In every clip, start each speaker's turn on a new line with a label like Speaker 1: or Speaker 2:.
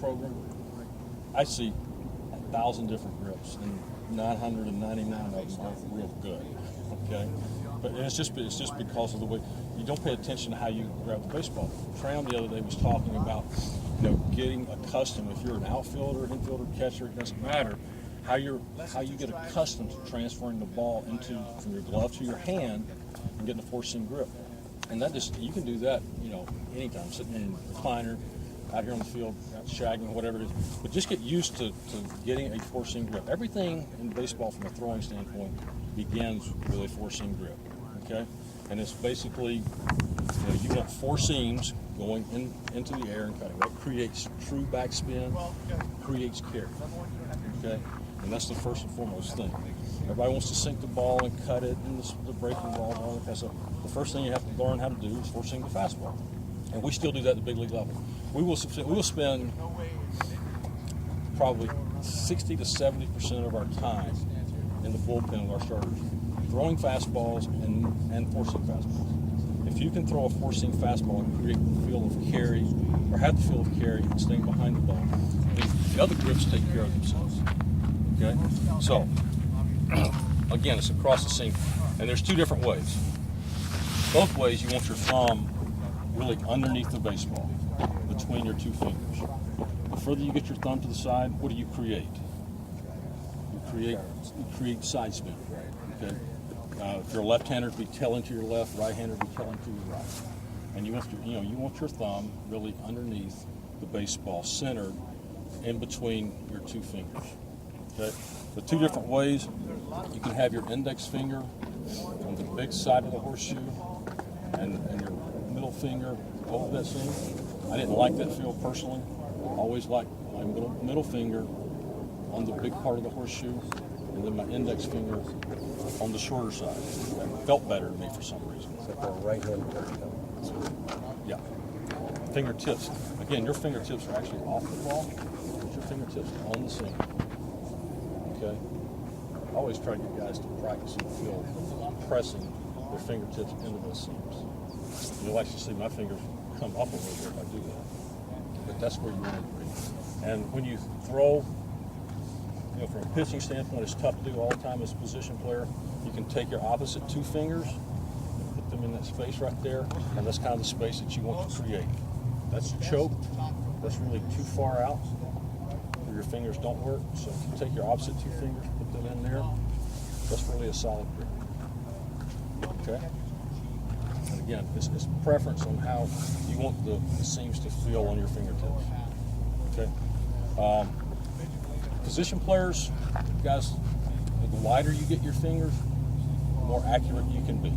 Speaker 1: program, I see 1,000 different grips, and 999 of them are real good. Okay, but it's just because of the way you don't pay attention to how you grab the baseball. Tram the other day was talking about, getting accustomed. If you're an outfielder, infielder, catcher, it doesn't matter. How you get accustomed to transferring the ball from your glove to your hand and getting a four-seam grip. And you can do that, anytime, sitting in a recliner, out here on the field, shagging, whatever it is. But just get used to getting a four-seam grip. Everything in baseball from a throwing standpoint begins with a four-seam grip, okay? And it's basically, you want four seams going into the air and cutting. That creates true backspin, creates carry, okay? And that's the first and foremost thing. Everybody wants to sink the ball and cut it, and the breaking ball and all that kind of stuff. The first thing you have to learn how to do is four-seam the fastball. And we still do that at the big league level. We will spend probably 60 to 70% of our time in the bullpen with our starters throwing fastballs and four-seam fastballs. If you can throw a four-seam fastball and create the feel of carry, or have the feel of carry and staying behind the ball, the other grips take care of themselves. Okay? So, again, it's across the seam. And there's two different ways. Both ways, you want your thumb really underneath the baseball, between your two fingers. The further you get your thumb to the side, what do you create? You create side spin. Okay. If you're a left-hander, be tailing to your left. Right-hander, be tailing to your right. And you want your thumb really underneath the baseball, centered in between your two fingers. Okay. The two different ways, you can have your index finger on the big side of the horseshoe, and your middle finger over that seam. I didn't like that feel personally. Always liked my middle finger on the big part of the horseshoe, and then my index finger on the shorter side. That felt better to me for some reason.
Speaker 2: Except for a right-handed.
Speaker 1: Yeah. Fingertips. Again, your fingertips are actually off the ball, but your fingertips are on the seam. Okay? I always try to get guys to practice and feel pressing their fingertips into those seams. You'll actually see my fingers come up a little bit if I do that. But that's where you want to be. And when you throw, from a pitching standpoint, it's tough to do all the time as a position player. You can take your opposite two fingers and put them in that space right there, and that's kind of the space that you want to create. That's choked. That's really too far out where your fingers don't work. So if you take your opposite two fingers, put them in there, that's really a solid grip. Okay? And again, it's preference on how you want the seams to feel on your fingertips. Okay? Position players, guys, the wider you get your fingers, the more accurate you can be.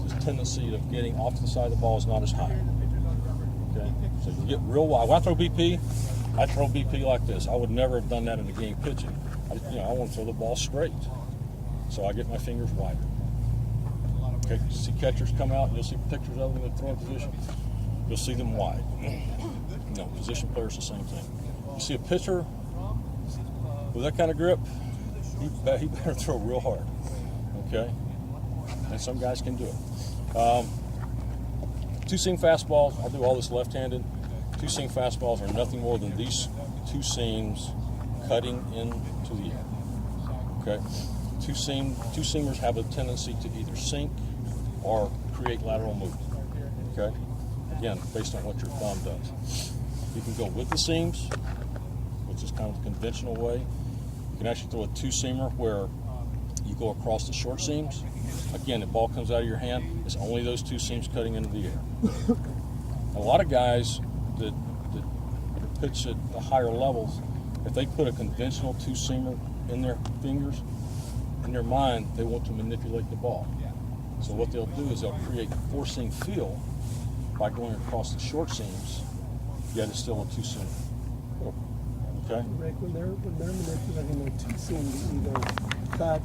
Speaker 1: The tendency of getting off to the side of the ball is not as high. Okay? So if you get real wide. When I throw BP, I throw BP like this. I would never have done that in the game pitching. I want to throw the ball straight. So I get my fingers wider. Okay, you see catchers come out, and you'll see pictures of them in the throwing position. You'll see them wide. Position players, the same thing. You see a pitcher with that kind of grip, he better throw real hard. Okay, and some guys can do it. Two-seam fastballs. I'll do all this left-handed. Two-seam fastballs are nothing more than these two seams cutting into the air. Okay, two-seamers have a tendency to either sink or create lateral movement. Okay, again, based on what your thumb does. You can go with the seams, which is kind of the conventional way. You can actually throw a two-seamer where you go across the short seams. Again, the ball comes out of your hand. It's only those two seams cutting into the air. A lot of guys that pitch at the higher levels, if they put a conventional two-seamer in their fingers, in their mind, they want to manipulate the ball. So what they'll do is they'll create a four-seam feel by going across the short seams, yet it's still a two-seam. Okay?
Speaker 3: Rick, when they're manipulating their two-seam, either cut